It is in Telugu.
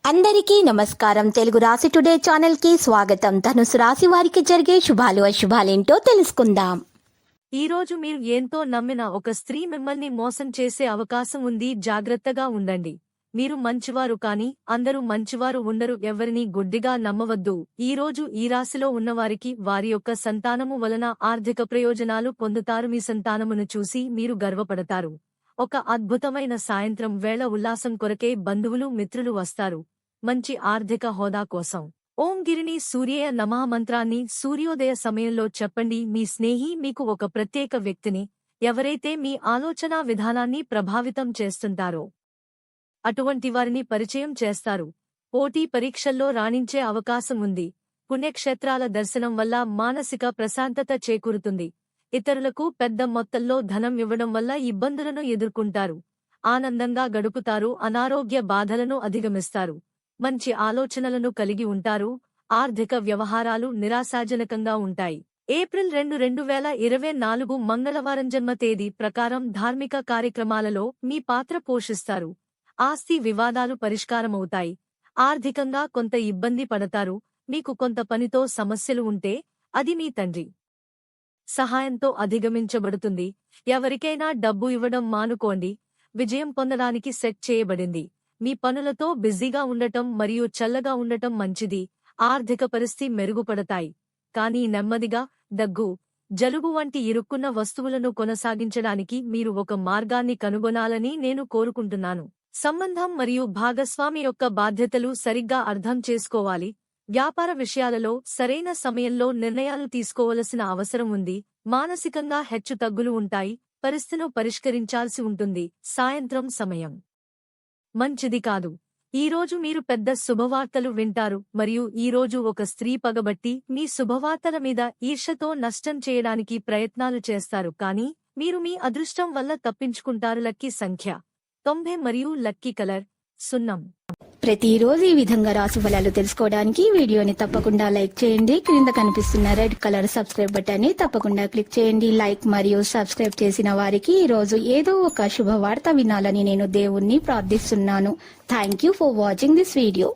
అందరికీ నమస్కారం. తెలుగు రాశి టుడే ఛానల్ కి స్వాగతం. ధనుసు రాశి వారికి జరిగే శుభాలు అశుభాలేంటో తెలుసుకుందాం. ఈ రోజు మీరు ఎంతో నమ్మిన ఒక స్త్రీ మిమ్మల్ని మోసం చేసే అవకాశం ఉంది. జాగ్రత్తగా ఉండండి. మీరు మంచివారు కానీ అందరూ మంచివారు ఉండరు. ఎవరిని గుడ్డిగా నమ్మవద్దు. ఈ రోజు ఈ రాశిలో ఉన్నవారికి వారి యొక్క సంతానము వలన ఆర్థిక ప్రయోజనాలు పొందుతారు. మీ సంతానమును చూసి మీరు గర్వపడతారు. ఒక అద్భుతమైన సాయంత్రం వేళ ఉల్లాసం కొరకే బంధువులు మిత్రులు వస్తారు. మంచి ఆర్థిక హోదా కోసం ఓం గిరిని సూర్యయ నమః మంత్రాన్ని సూర్యోదయ సమయంలో చెప్పండి. మీ స్నేహి మీకు ఒక ప్రత్యేక వ్యక్తిని, ఎవరైతే మీ ఆలోచనా విధానాన్ని ప్రభావితం చేస్తుంటారో అటువంటి వారిని పరిచయం చేస్తారు. పోటీ పరీక్షల్లో రాణించే అవకాశం ఉంది. పుణ్యక్షేత్రాల దర్శనం వల్ల మానసిక ప్రశాంతత చేకూరుతుంది. ఇతరులకు పెద్ద మొత్తంలో ధనం ఇవ్వడం వల్ల ఇబ్బందులను ఎదుర్కొంటారు. ఆనందంగా గడుపుతారు. అనారోగ్య బాధలను అధిగమిస్తారు. మంచి ఆలోచనలను కలిగి ఉంటారు. ఆర్థిక వ్యవహారాలు నిరాశాజనకంగా ఉంటాయి. ఏప్రిల్ 2, 2024 మంగళవారం జన్మ తేదీ ప్రకారం ధార్మిక కార్యక్రమాలలో మీ పాత్ర పోషిస్తారు. ఆస్తి వివాదాలు పరిష్కారమవుతాయి. ఆర్థికంగా కొంత ఇబ్బంది పడతారు. మీకు కొంత పనితో సమస్యలు ఉంటే అది మీ తండ్రి సహాయంతో అధిగమించబడుతుంది. ఎవరికైనా డబ్బు ఇవ్వడం మానుకోండి. విజయం పొందడానికి సెట్ చేయబడింది. మీ పనులతో బిజీగా ఉండటం మరియు చల్లగా ఉండటం మంచిది. ఆర్థిక పరిస్థితి మెరుగుపడతాయి. కానీ నెమ్మదిగా దగ్గు, జలుబు వంటి ఇరుక్కున్న వస్తువులను కొనసాగించడానికి మీరు ఒక మార్గాన్ని కనుగొనాలని నేను కోరుకుంటున్నాను. సంబంధం మరియు భాగస్వామి యొక్క బాధ్యతలు సరిగ్గా అర్థం చేసుకోవాలి. వ్యాపార విషయాలలో సరైన సమయంలో నిర్ణయాలు తీసుకోవలసిన అవసరం ఉంది. మానసికంగా హెచ్చుతగ్గులు ఉంటాయి. పరిస్థితిని పరిష్కరించాల్సి ఉంటుంది. సాయంత్రం సమయం మంచిది కాదు. ఈరోజు మీరు పెద్ద శుభవార్తలు వింటారు మరియు ఈరోజు ఒక స్త్రీ పగబట్టి మీ శుభవార్తల మీద ఈర్ష్యతో నష్టం చేయడానికి ప్రయత్నాలు చేస్తారు. కానీ మీరు మీ అదృష్టం వల్ల తప్పించుకుంటారు. లక్కీ సంఖ్య 90 మరియు లక్కీ కలర్ సున్నం. ప్రతిరోజు ఈ విధంగా రాశి ఫలాలు తెలుసుకోవడానికి వీడియోని తప్పకుండా లైక్ చేయండి. క్రింద కనిపిస్తున్న రెడ్ కలర్ సబ్స్క్రైబ్ బటన్ ని తప్పకుండా క్లిక్ చేయండి. లైక్ మరియు సబ్స్క్రైబ్ చేసిన వారికి ఈ రోజు ఏదో ఒక శుభవార్త వినాలని నేను దేవుణ్ణి ప్రార్థిస్తున్నాను. Thank you for watching this video.